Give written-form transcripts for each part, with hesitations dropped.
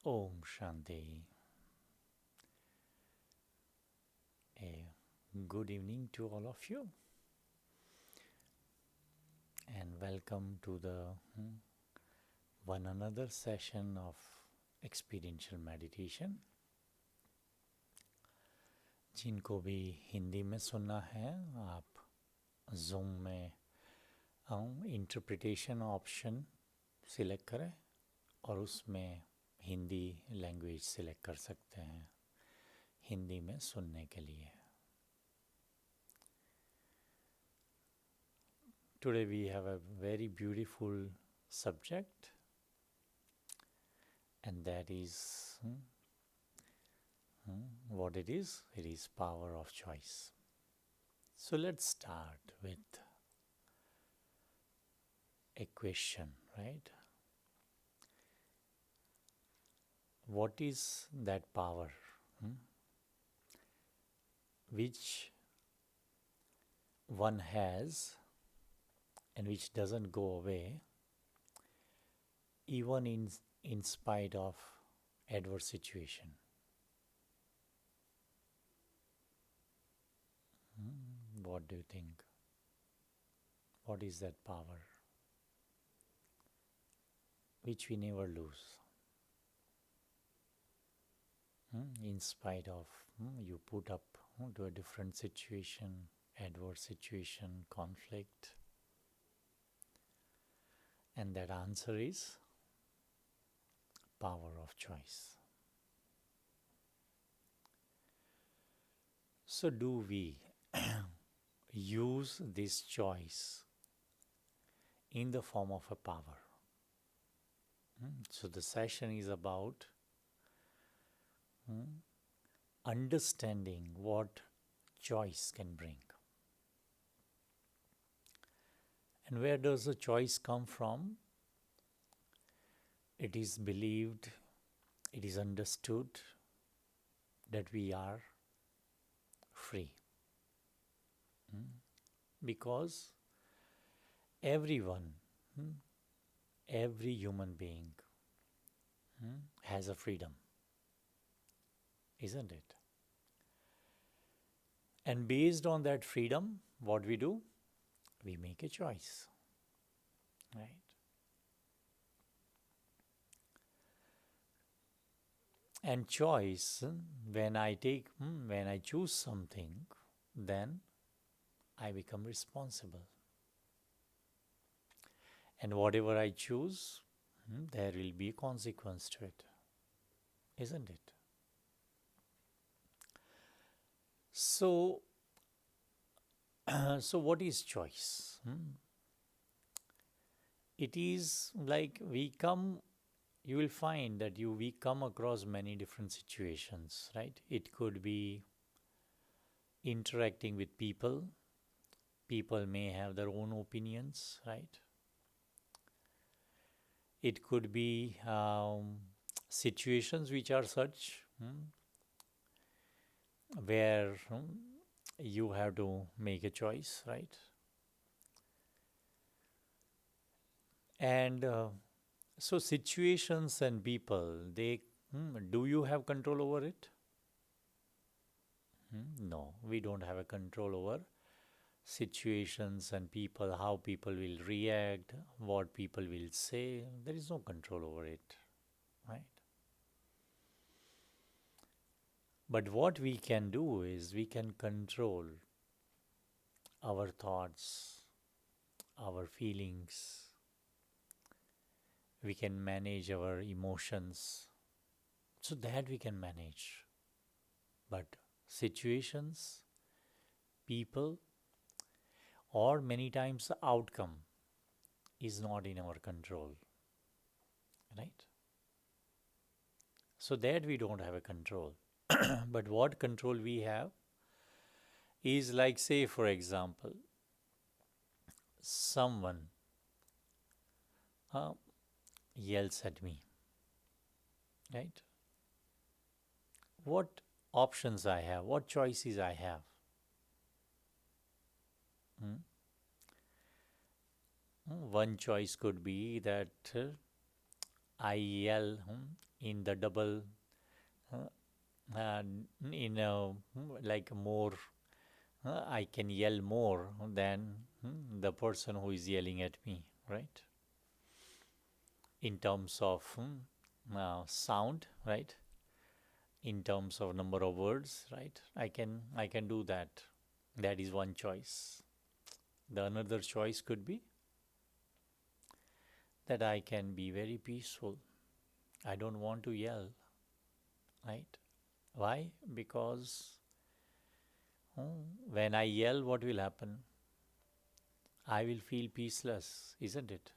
Om Shanti. A good evening to all of you, and welcome to the one another session of experiential meditation. जिनको भी हिंदी में सुनना है आप zoom में इंटरप्रिटेशन ऑप्शन सिलेक्ट करें और उसमें हिंदी लैंग्वेज सिलेक्ट कर सकते हैं हिंदी में सुनने के लिए. Today we have a very beautiful subject, and that is what it is. It is power of choice. So let's start with a question, right? What is that power which one has and which doesn't go away even in spite of adverse situation? What do you think? What is that power which we never lose? In spite of you put up to a different situation, adverse situation, conflict, and that answer is power of choice. So do we use this choice in the form of a power? So the session is about understanding what choice can bring. And where does the choice come from? It is believed, it is understood that we are free. Because everyone, every human being has a freedom, isn't it? And based on that freedom, what we do? We make a choice, right? And choice, when I choose something, then I become responsible. And whatever I choose, there will be a consequence to it, isn't it? So, so what is choice? It is like you will find that we come across many different situations, right? It could be interacting with people. People may have their own opinions, right? It could be situations which are such where you have to make a choice, right? And so situations and people, do you have control over it? No, we don't have a control over situations and people, how people will react, what people will say. There is no control over it, right? But what we can do is we can control our thoughts, our feelings. We can manage our emotions. So that we can manage. But situations, people, or many times the outcome is not in our control, right? So that we don't have a control. But what control we have is, like, say for example, someone yells at me, right? What options I have, what choices I have? One choice could be that I yell in the double, uh, in a, like more, I can yell more than the person who is yelling at me, right? In terms of sound, right? In terms of number of words, right? I can do that. That is one choice. The another choice could be that I can be very peaceful. I don't want to yell, right? Why? Because when I yell, what will happen? I will feel peaceless, isn't it?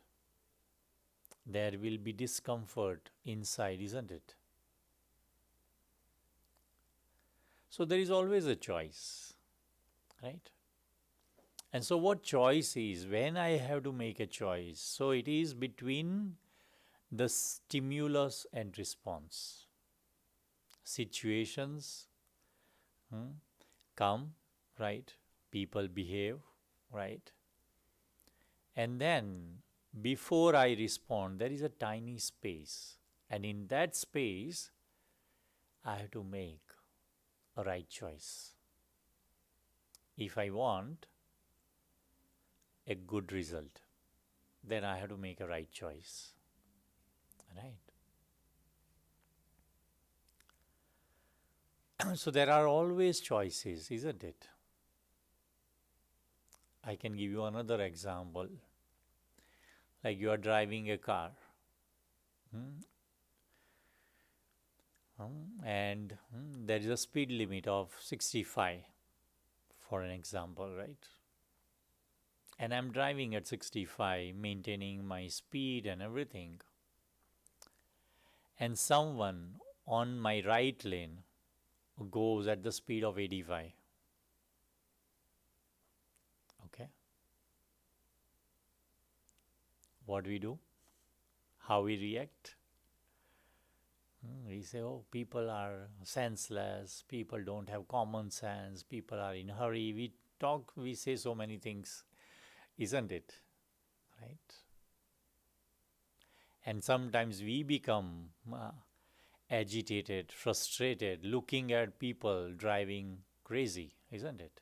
There will be discomfort inside, isn't it? So there is always a choice, right? And so, what choice is when I have to make a choice? So, it is between the stimulus and response. Situations come, right? People behave, right? And then, before I respond, there is a tiny space. And in that space, I have to make a right choice. If I want a good result, then I have to make a right choice. Right? So there are always choices, isn't it? I can give you another example. Like you are driving a car, and there is a speed limit of 65, for an example, right? And I'm driving at 65, maintaining my speed and everything. And someone on my right lane goes at the speed of 85. Okay? What we do? How we react? We say, oh, people are senseless, people don't have common sense, people are in hurry. We say so many things, isn't it? Right? And sometimes we become agitated, frustrated, looking at people driving crazy, isn't it?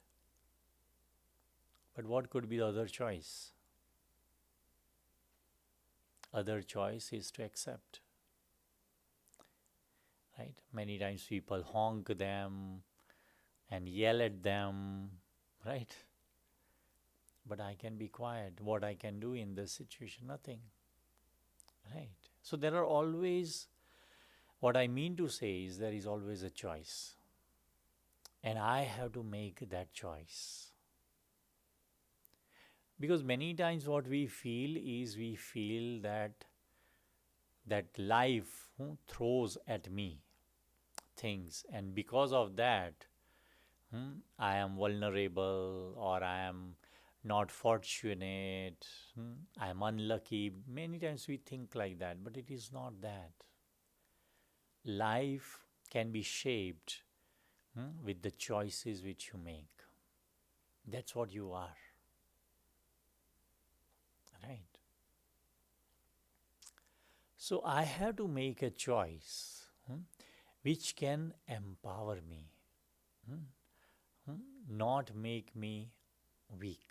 But what could be the other choice? Other choice is to accept, right? Many times people honk them and yell at them, right? But I can be quiet. What I can do in this situation? Nothing, right? So there are always, what I mean to say is there is always a choice. And I have to make that choice. Because many times what we feel is we feel that life throws at me things, and because of that I am vulnerable, or I am not fortunate, I am unlucky. Many times we think like that, but it is not that. Life can be shaped with the choices which you make. That's what you are. Right? So I have to make a choice which can empower me, not make me weak.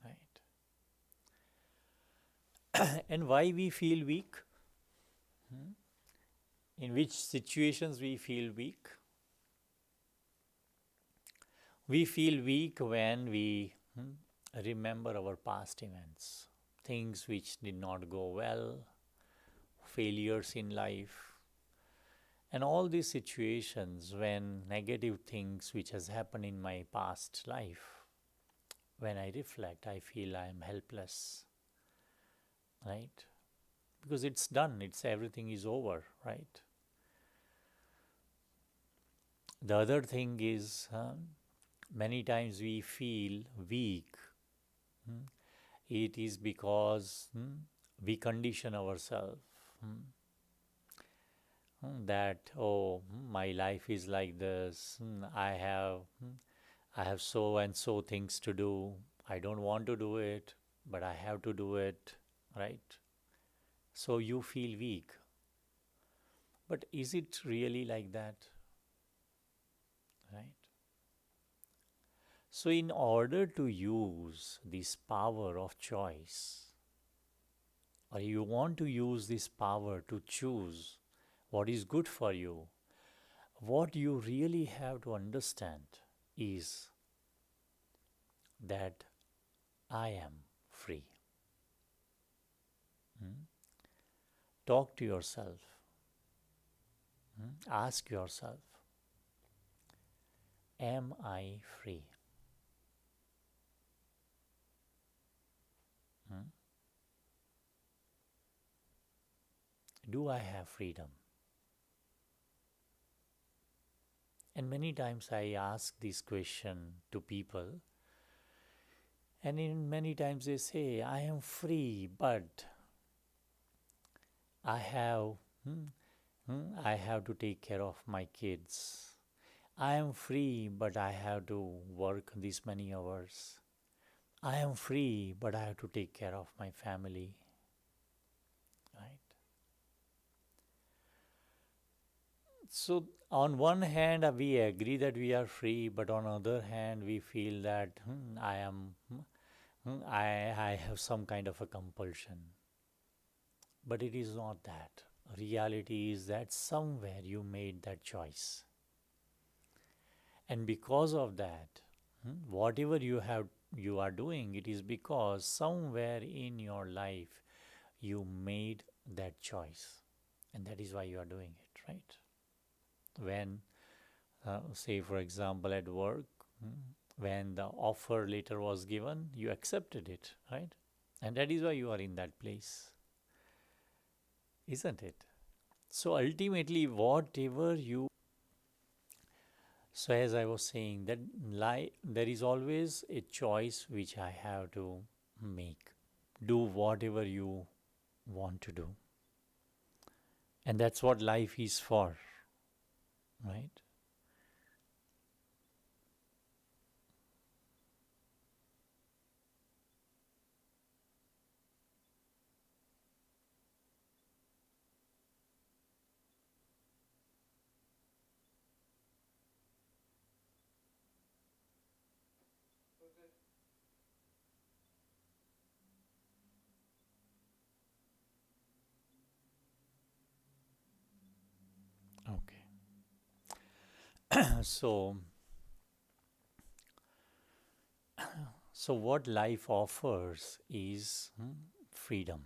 Right? And why we feel weak? In which situations we feel weak? We feel weak when we remember our past events, things which did not go well, failures in life, and all these situations when negative things which has happened in my past life, when I reflect, I feel I am helpless, right? Because it's done, everything is over, right? The other thing is, many times we feel weak. It is because we condition ourselves that, oh, my life is like this. I have so and so things to do. I don't want to do it, but I have to do it, right? So you feel weak. But is it really like that? Right? So, in order to use this power of choice, or you want to use this power to choose what is good for you, what you really have to understand is that I am free. Hmm? Talk to yourself. Ask yourself, am I free? Hmm? Do I have freedom? And many times I ask this question to people, and in many times they say, I am free, but I have hmm, I have to take care of my kids. I am free, but I have to work this many hours. I am free, but I have to take care of my family. Right? So, on one hand, we agree that we are free, but on other hand, we feel that I have some kind of a compulsion. But it is not that. Reality is that somewhere you made that choice. And because of that, whatever you are doing, it is because somewhere in your life you made that choice. And that is why you are doing it, right? When, say, for example, at work, when the offer letter was given, you accepted it, right? And that is why you are in that place, isn't it? So ultimately, whatever you so as I was saying, that there is always a choice which I have to make. Do whatever you want to do. And that's what life is for, right? Okay. so so what life offers is freedom.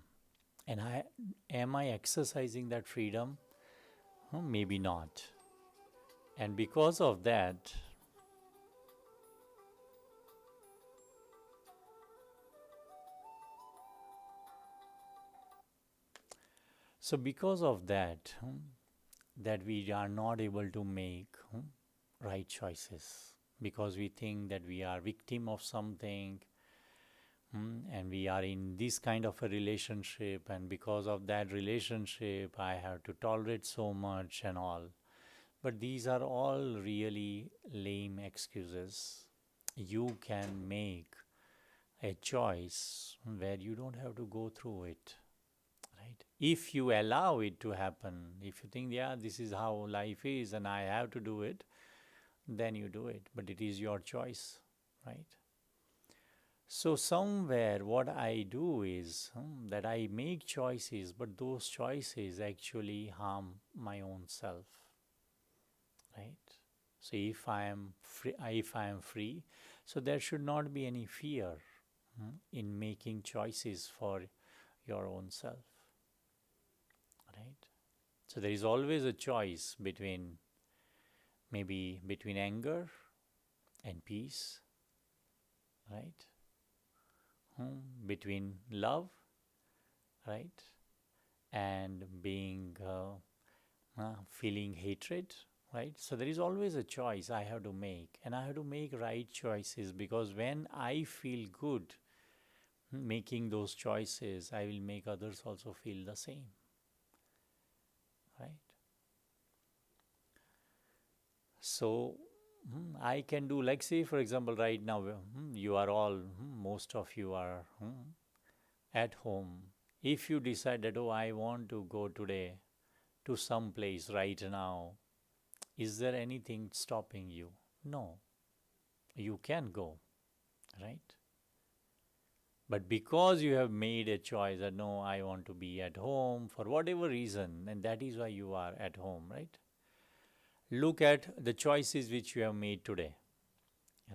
And I am I exercising that freedom? Maybe not. And because of that, because of that, that we are not able to make right choices because we think that we are victim of something, and we are in this kind of a relationship, and because of that relationship I have to tolerate so much and all. But these are all really lame excuses. You can make a choice where you don't have to go through it, right? If you allow it to happen, if you think, yeah, this is how life is and I have to do it, then you do it, but it is your choice, right? So somewhere what I do is that I make choices, but those choices actually harm my own self, right? So if I am free, so there should not be any fear in making choices for your own self, right? So there is always a choice between maybe between anger and peace, right? Between love, right, and being feeling hatred, right? So there is always a choice I have to make, and I have to make right choices because when I feel good making those choices, I will make others also feel the same, right? So I can do, like, say, for example, right now, you are all, most of you are at home. If you decide that, oh, I want to go today to some place right now, is there anything stopping you? No, you can go, right? But because you have made a choice that no, I want to be at home for whatever reason, and that is why you are at home, right? Look at the choices which you have made today,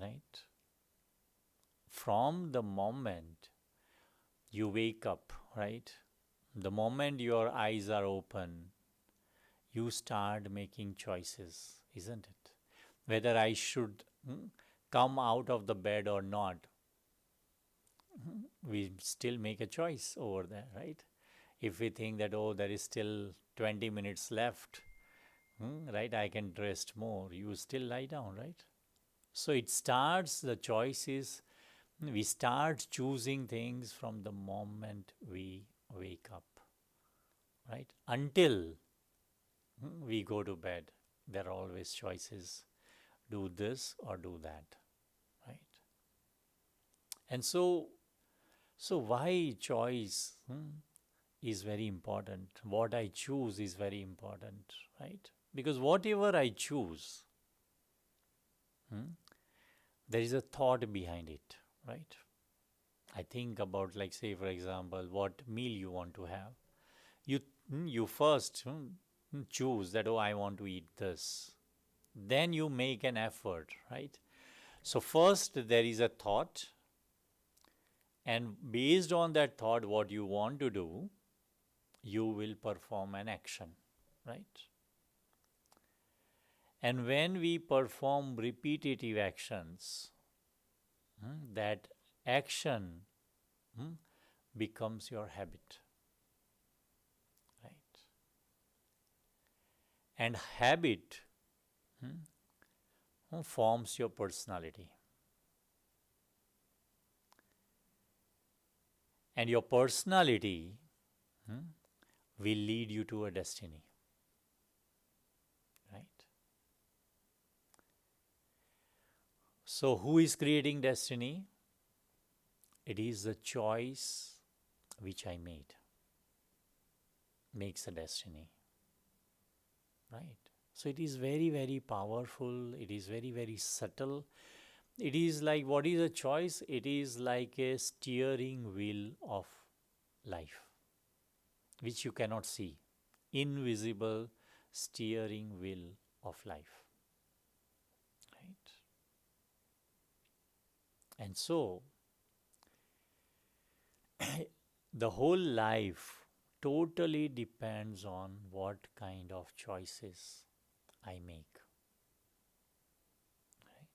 right? From the moment you wake up, right? The moment your eyes are open, you start making choices, isn't it? Whether I should come out of the bed or not, we still make a choice over there, right? If we think that, oh, there is still 20 minutes left, right, I can rest more, you still lie down, right? So it starts, the choices, we start choosing things from the moment we wake up, right? Until we go to bed, there are always choices, do this or do that, right? And so why choice is very important. What I choose is very important, right? Because whatever I choose, there is a thought behind it, right? I think about, like, say, for example, what meal you want to have. You first choose that, oh, I want to eat this. Then you make an effort, right? So first there is a thought, and based on that thought, what you want to do, you will perform an action, right? And when we perform repetitive actions, that action becomes your habit, right? And habit forms your personality. And your personality will lead you to a destiny, right? So, who is creating destiny? It is the choice which I made, makes a destiny, right? So, it is very, very powerful, it is very, very subtle. It is like, what is a choice? It is like a steering wheel of life, which you cannot see. Invisible steering wheel of life, right? And so, the whole life totally depends on what kind of choices I make, right?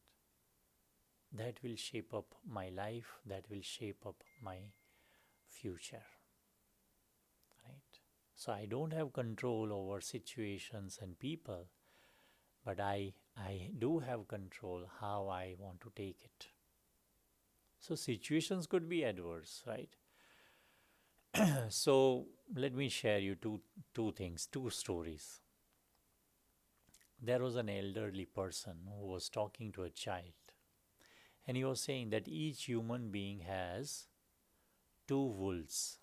That will shape up my life, that will shape up my future, right? So I don't have control over situations and people, but I do have control how I want to take it. So situations could be adverse, right? So let me share you two things, two stories. There was an elderly person who was talking to a child, and he was saying that each human being has two wolves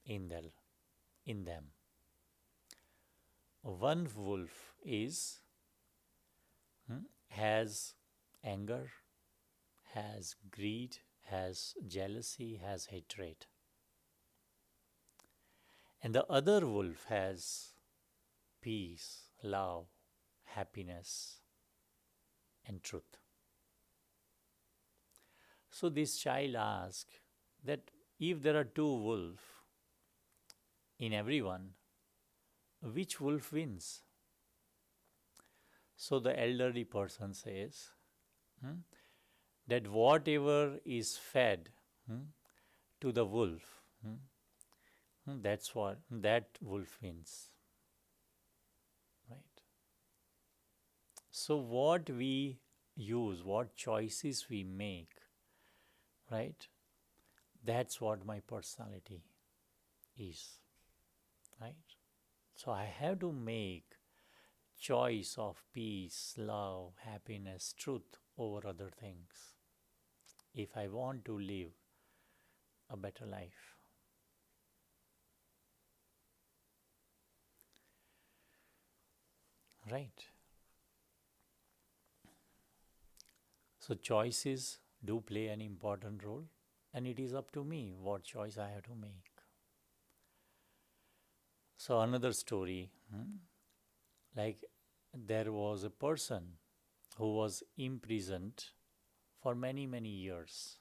in them. One wolf has anger, has greed, has jealousy, has hatred. And the other wolf has peace, love, happiness, and truth. So this child asked that if there are two wolves in everyone, which wolf wins? So the elderly person says that whatever is fed to the wolf, that's what that wolf wins. Right. So what we use, what choices we make, right? That's what my personality is. Right? So I have to make choice of peace, love, happiness, truth over other things if I want to live a better life. right? So choices do play an important role, and it is up to me what choice I have to make. So another story, like there was a person who was imprisoned for many, many years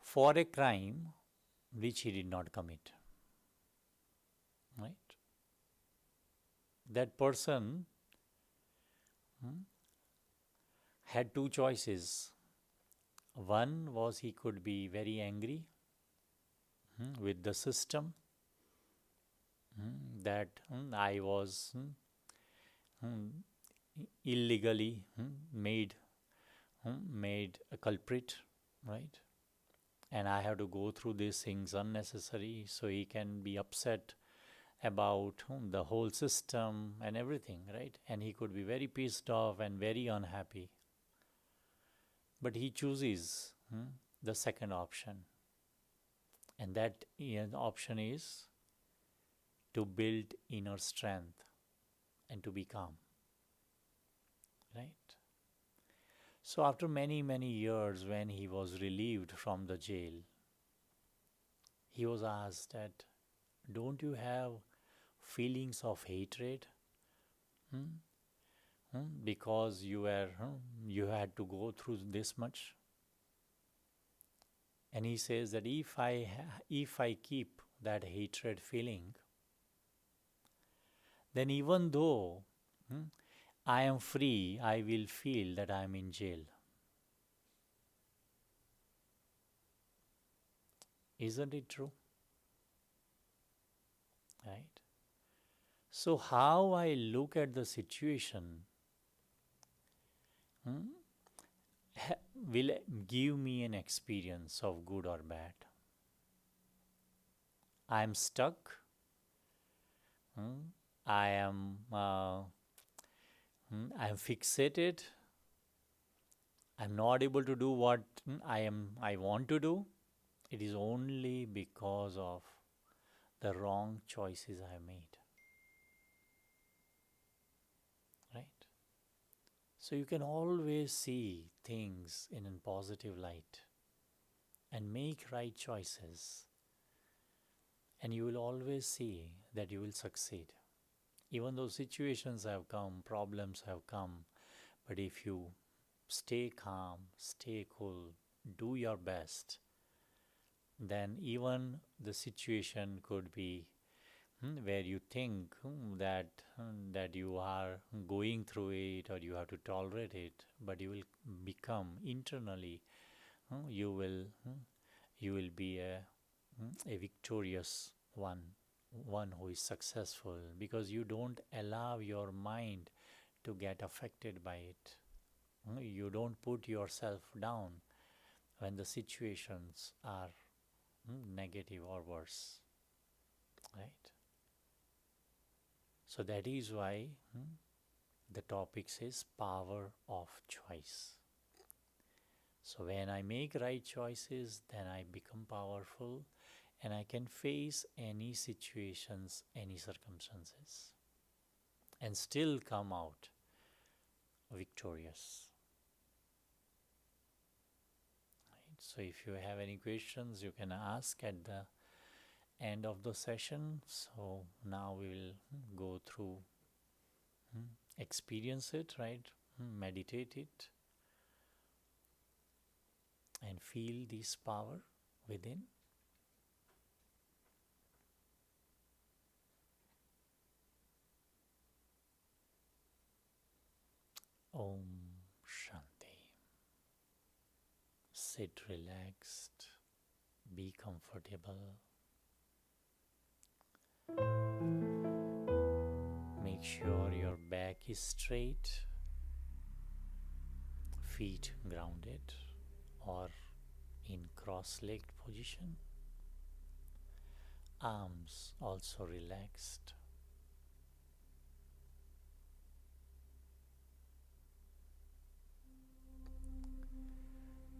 for a crime which he did not commit. Right? That person had two choices. One was he could be very angry with the system that I was illegally made a culprit, right? And I have to go through these things unnecessary, so he can be upset about the whole system and everything, right? And he could be very pissed off and very unhappy. But he chooses the second option, and that option is to build inner strength and to be calm, right? So, after many, many years, when he was relieved from the jail, he was asked that, don't you have feelings of hatred? Because you had to go through this much. And he says that if I keep that hatred feeling, then even though I am free, I will feel that I am in jail. Isn't it true? Right? So, how I look at the situation will give me an experience of good or bad. I am stuck. I am fixated. I'm not able to do what I want to do. It is only because of the wrong choices I made. Right? So you can always see things in a positive light and make right choices, and you will always see that you will succeed. Even though situations have come, problems have come, but if you stay calm, stay cool, do your best, then even the situation could be where you think that you are going through it or you have to tolerate it, but you will become internally, you will you will be a victorious one who is successful, because you don't allow your mind to get affected by it. You don't put yourself down when the situations are negative or worse, right? So that is why the topic says power of choice. So when I make right choices, then I become powerful and I can face any situations, any circumstances, and still come out victorious. Right? So if you have any questions, you can ask at the end of the session. So now we will go through, experience it, right? Meditate it and feel this power within. Om Shanti. Sit relaxed, be comfortable. Make sure your back is straight, feet grounded or in cross-legged position, arms also relaxed.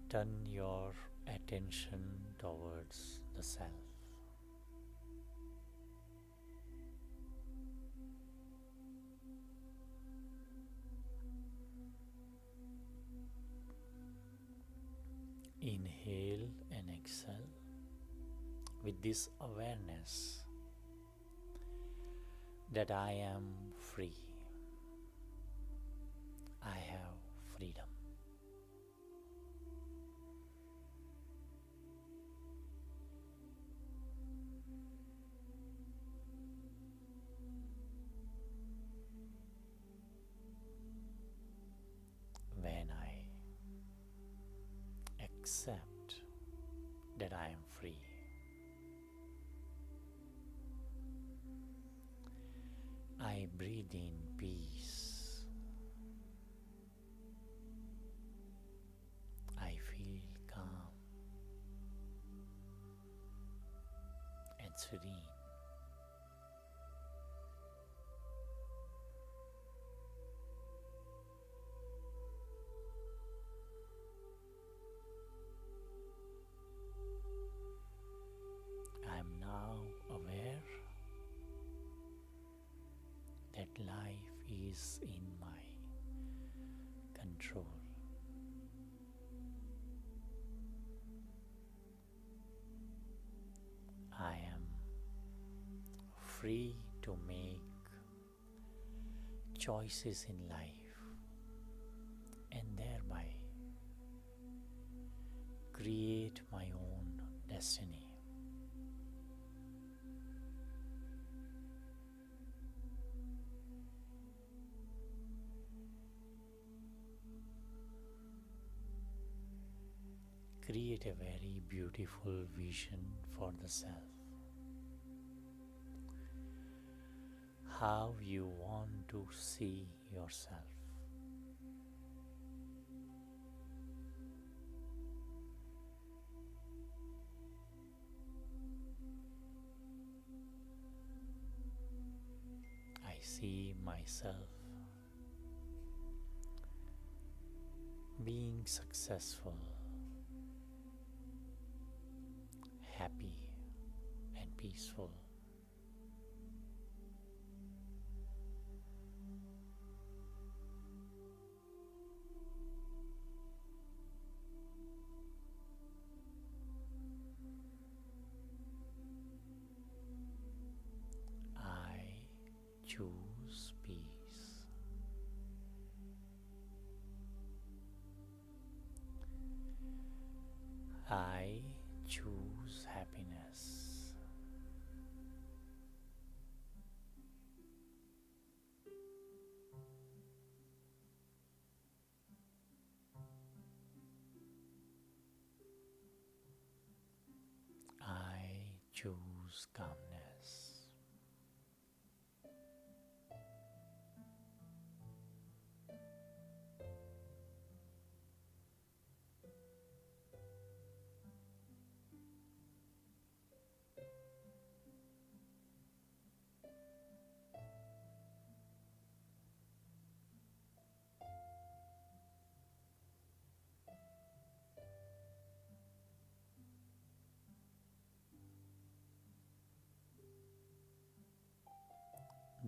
Turn your attention towards the self. Inhale and exhale with this awareness that I am free. I have freedom. When I accept that I am free, I breathe in peace. I feel calm and serene. I am now aware that life is in my control. I am free to make choices in life and thereby create my own destiny. Create a very beautiful vision for the self. How you want to see yourself. I see myself being successful, happy and peaceful. I choose peace. I choose happiness. I choose calmness.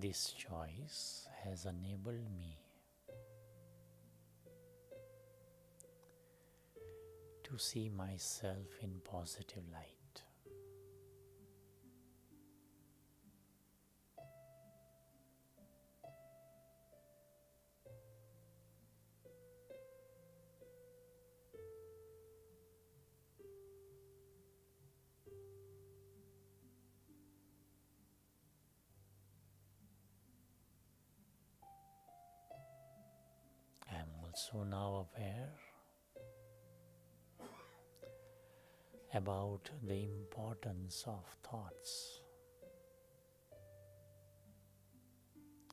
This choice has enabled me to see myself in positive light. I am also now aware about the importance of thoughts,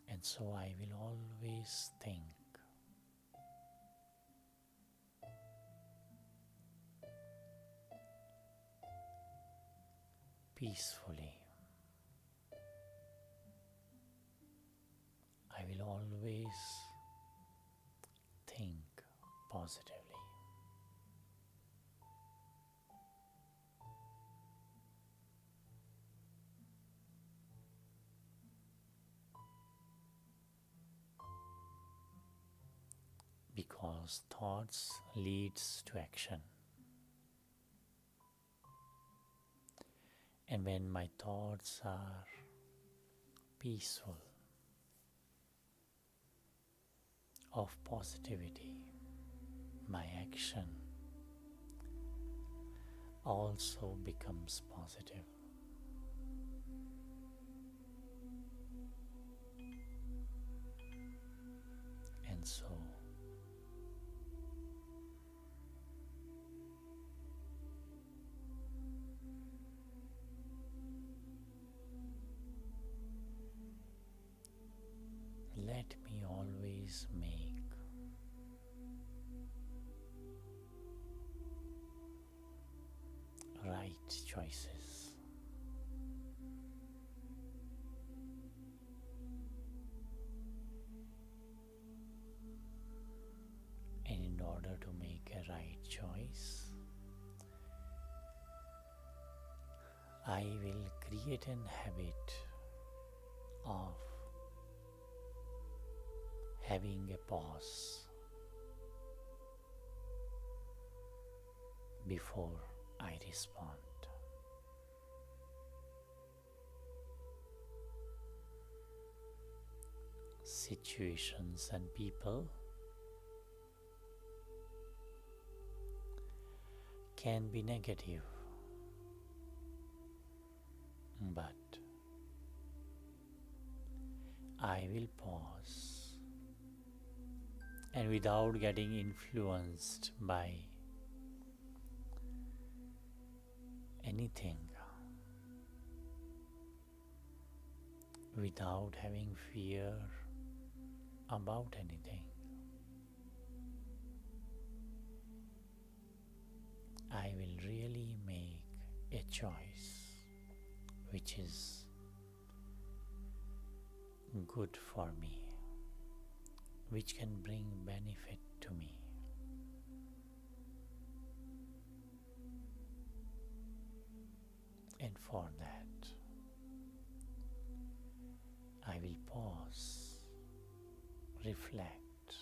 and so I will always think peacefully. I will always think positively. Because thoughts leads to action. And when my thoughts are peaceful, of positivity, my action also becomes positive. And so, let me always make right choices. And in order to make a right choice, I will create an habit of having a pause before I respond. Situations and people can be negative, but I will pause, and without getting influenced by anything, without having fear about anything, I will really make a choice which is good for me, which can bring benefit to me. And for that, I will pause, reflect,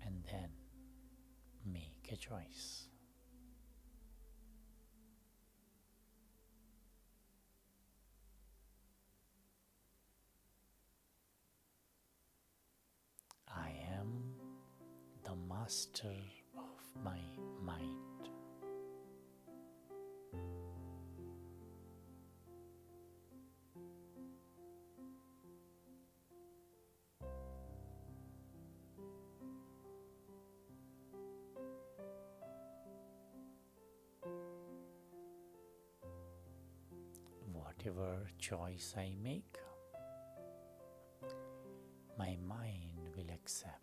and then make a choice. I am the master of my mind. Whatever choice I make, my mind will accept.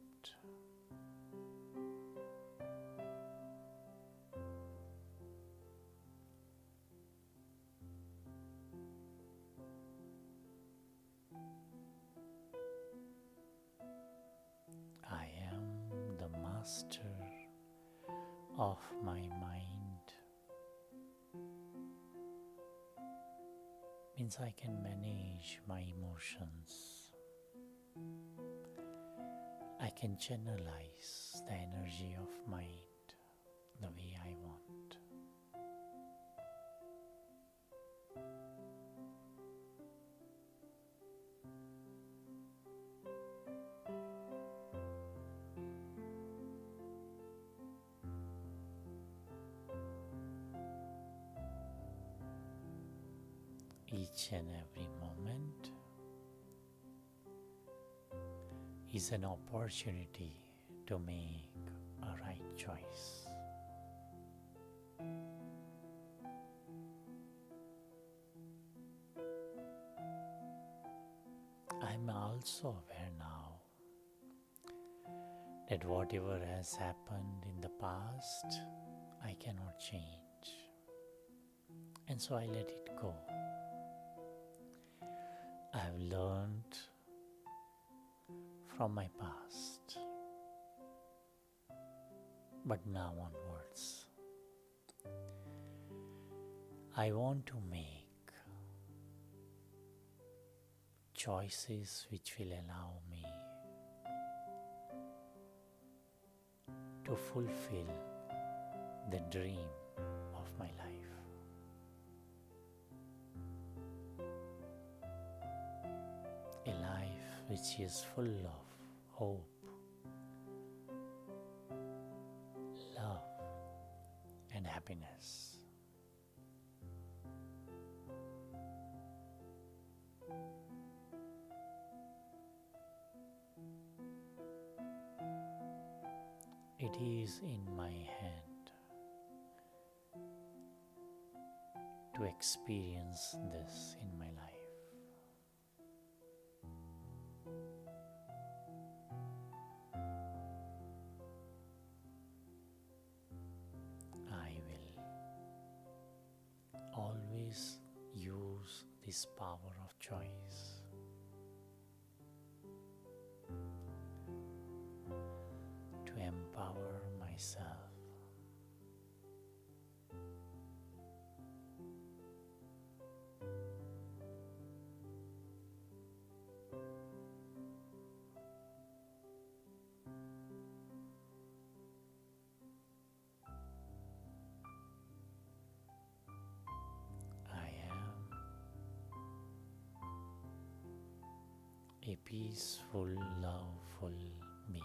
I am the master of my mind. Means I can manage my emotions. I can channelize the energy of mind the way I want. Each and every moment is an opportunity to make a right choice. I'm also aware now that whatever has happened in the past, I cannot change. And so I let it go. I have learned from my past, but now onwards, I want to make choices which will allow me to fulfill the dream of my life. which is full of hope, love, and happiness. It is in my hand to experience this in my life. I will always use this power of choice to empower myself. I am a peaceful, loveful being.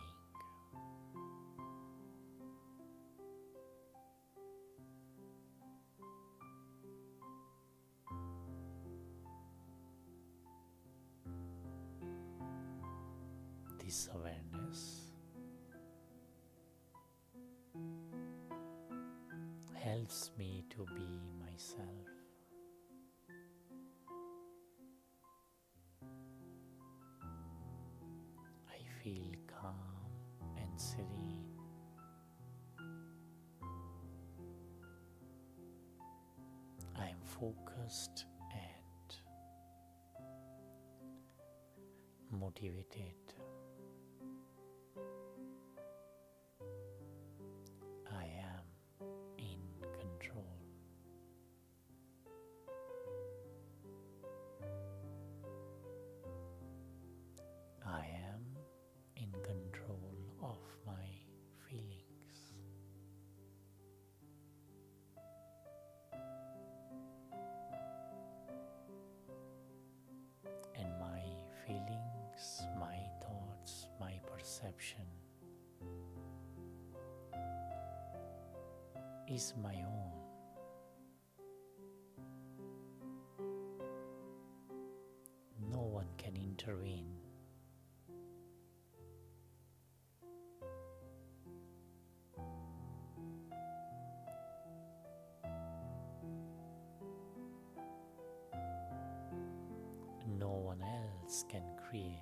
This awareness helps me to be myself. I feel calm and serene. I am focused and motivated. I am in control. I am in control of my feelings. And my feelings, my thoughts, my perception is my own. No one can intervene. No one else can create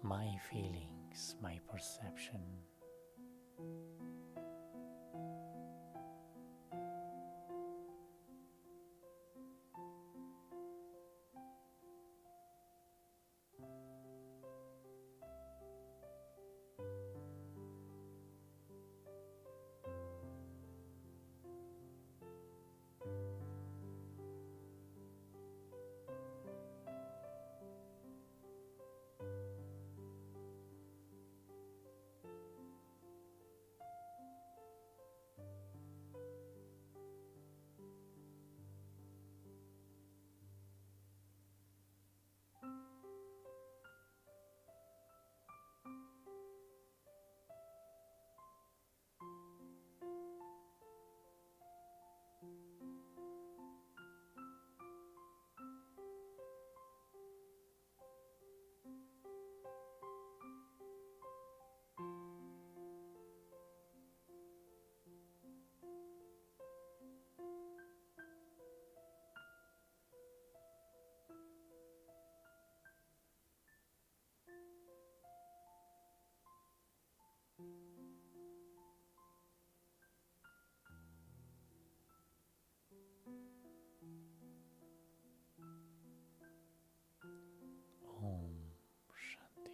my feelings, my perception. Om Shanti.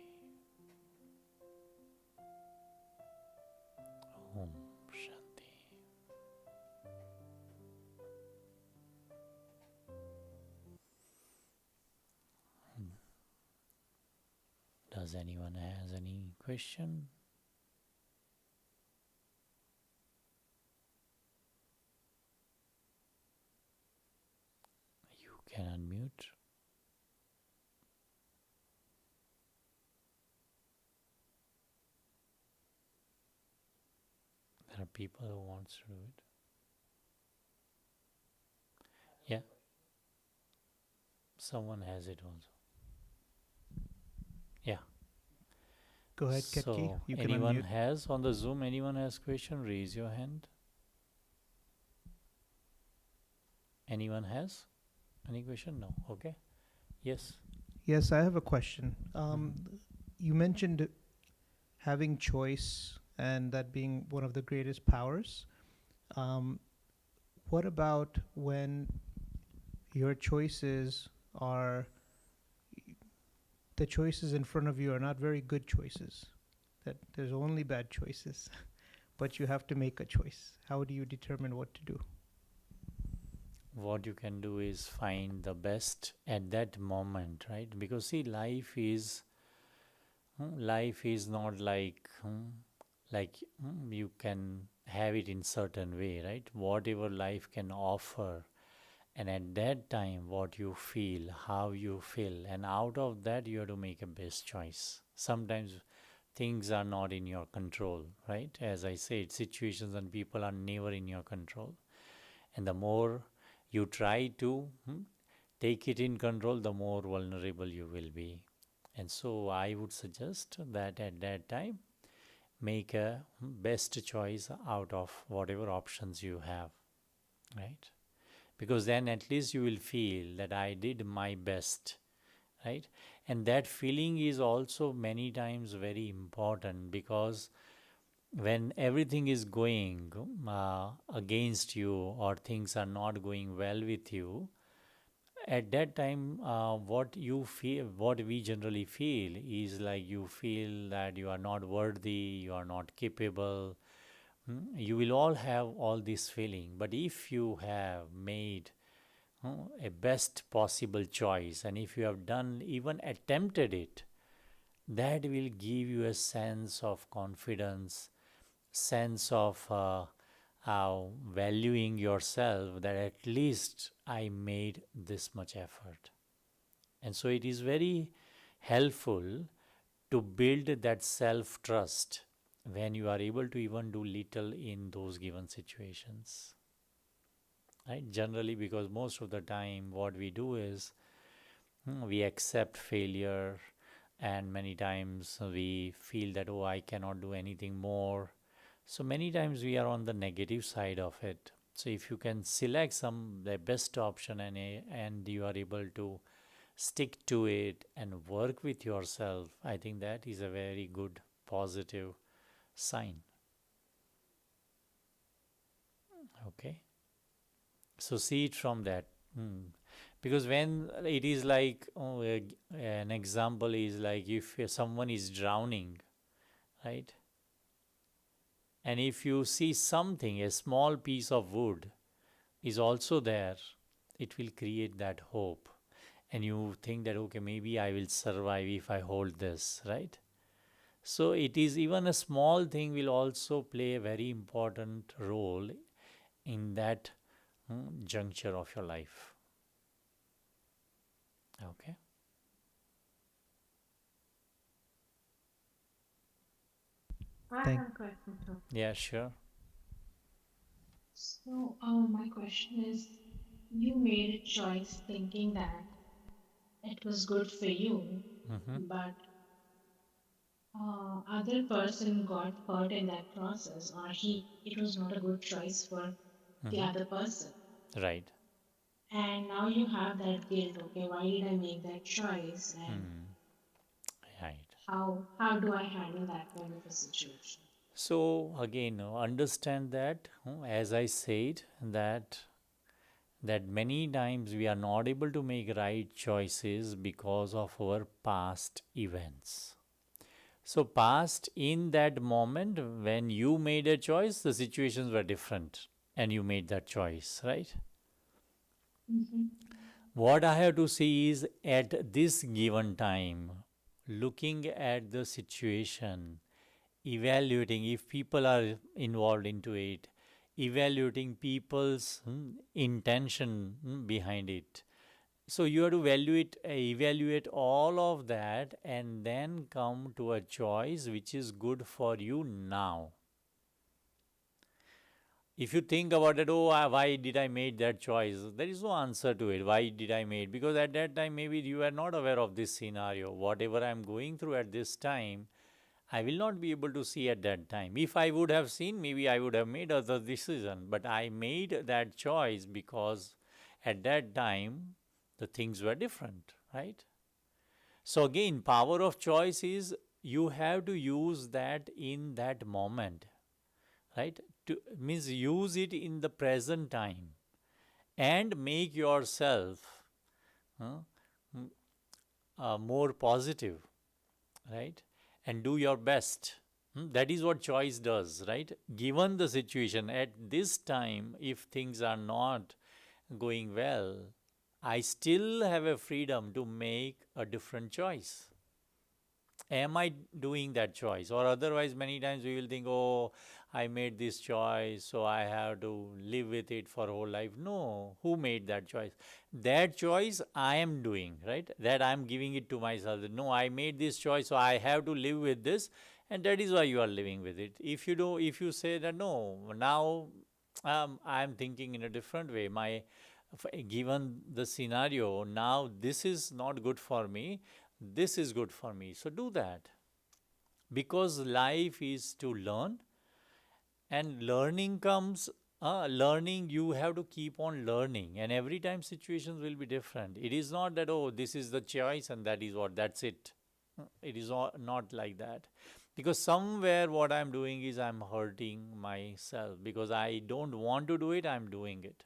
Om Shanti. Does anyone has any question? You can unmute. There are people who wants to do it. Yeah, someone has it also. Yeah. Go ahead, Ketki. So You can anyone unmute. has on the Zoom, anyone has question, raise your hand. Anyone has any question? No. Okay. Yes. Yes, I have a question. Mm-hmm. You mentioned having choice and that being one of the greatest powers. Um, what about when your choices are the choices in front of you are not very good choices? That there's only bad choices, but you have to make a choice. How do you determine what to do? What you can do is find the best at that moment, right? Because see, life is not like you can have it in certain way, right? Whatever life can offer, and at that time what you feel, how you feel, and out of that you have to make a best choice. Sometimes things are not in your control, right? As I said, situations and people are never in your control, and the more you try to take it in control, the more vulnerable you will be. And so I would suggest that at that time, make a best choice out of whatever options you have, right? Because then at least you will feel that I did my best, right? And that feeling is also many times very important, because when everything is going against you, or things are not going well with you, at that time what you feel, what we generally feel, is like you feel that you are not worthy, you are not capable. You will all have all this feeling, but if you have made a best possible choice, and if you have done, even attempted it, that will give you a sense of confidence, sense of valuing yourself, that at least I made this much effort. And so it is very helpful to build that self trust when you are able to even do little in those given situations. Right? Generally, because most of the time, what we do is we accept failure, and many times we feel that, oh, I cannot do anything more. So many times we are on the negative side of it. So if you can select some the best option, and you are able to stick to it and work with yourself, I think that is a very good positive sign. Okay. So see it from that. Because when it is like, an example is like, if someone is drowning, right? And if you see something, a small piece of wood is also there, it will create that hope. And you think that, okay, maybe I will survive if I hold this, right? So it is, even a small thing will also play a very important role in that juncture of your life. Okay. I Thank. have a question too. Yeah, sure. So, my question is, you made a choice thinking that it was good for you, Mm-hmm. but other person got hurt in that process, or it was not a good choice for the Mm-hmm. other person. Right. And now you have that guilt. Okay, why did I make that choice? And Mm. Right. how do I handle that kind of a situation? So again, understand that, as I said, that many times we are not able to make right choices because of our past events. So past, in that moment when you made a choice, the situations were different, and you made that choice, right? Mm-hmm. What I have to see is, at this given time, looking at the situation, evaluating if people are involved into it, evaluating people's intention behind it. So you have to evaluate all of that, and then come to a choice which is good for you now. If you think about it, oh, why did I make that choice? There is no answer to it. Why did I make? Because at that time, maybe you are not aware of this scenario. Whatever I'm going through at this time, I will not be able to see at that time. If I would have seen, maybe I would have made other decision. But I made that choice because at that time the things were different, right? So again, power of choice is you have to use that in that moment, right? To means use it in the present time and make yourself uh, more positive, right? And do your best. That is what choice does, right? Given the situation at this time, if things are not going well, I still have a freedom to make a different choice. Am I doing that choice? Or otherwise, many times we will think, oh, I made this choice, so I have to live with it for whole life. No, who made that choice? That choice I am doing, right? That I am giving it to myself. No, I made this choice, so I have to live with this, and that is why you are living with it. If you do, if you say that no, now I am thinking in a different way. Given the scenario, now this is not good for me, this is good for me. So do that. Because life is to learn, and learning comes, learning, you have to keep on learning. And every time situations will be different. It is not that, oh, this is the choice and that is what, that's it. It is not like that. Because somewhere what I'm doing is I'm hurting myself because I don't want to do it, I'm doing it.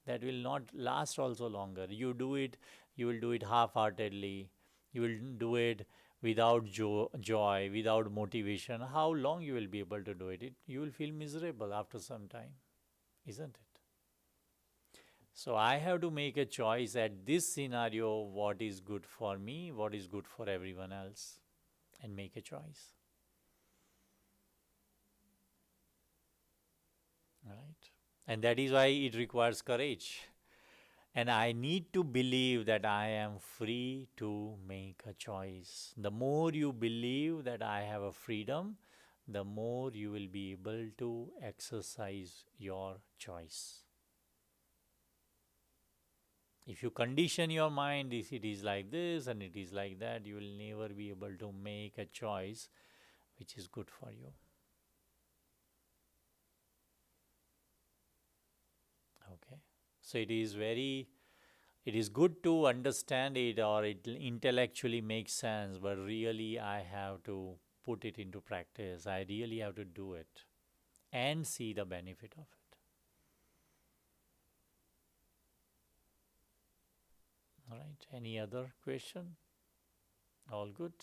That will not last also longer. You do it, you will do it half heartedly, you will do it without joy, without motivation. How long you will be able to do it? You will feel miserable after some time, isn't it? So I have to make a choice at this scenario, what is good for me, what is good for everyone else, and make a choice. Right? And that is why it requires courage. And I need to believe that I am free to make a choice. The more you believe that I have a freedom, the more you will be able to exercise your choice. If you condition your mind, if it is like this and it is like that, you will never be able to make a choice which is good for you. Okay. So it is good to understand it or it intellectually makes sense, but really I have to put it into practice. I really have to do it and see the benefit of it. All right. Any other question? All good?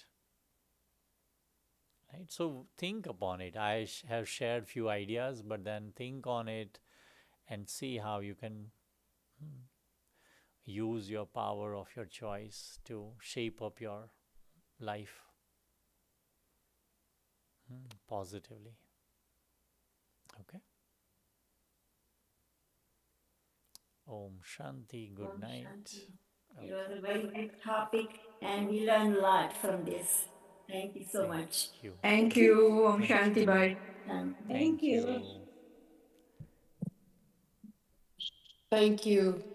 Right. So think upon it. I have shared few ideas, but then think on it and see how you can use your power of your choice to shape up your life positively. Okay. Om Shanti. Good Om night. Shanti. It was Okay. a very good topic, and we learned a lot from this. Thank you so Thank much. you. Thank you. Om Thank Shanti. you. Bye. Thank Thank Thank you. you. Thank you.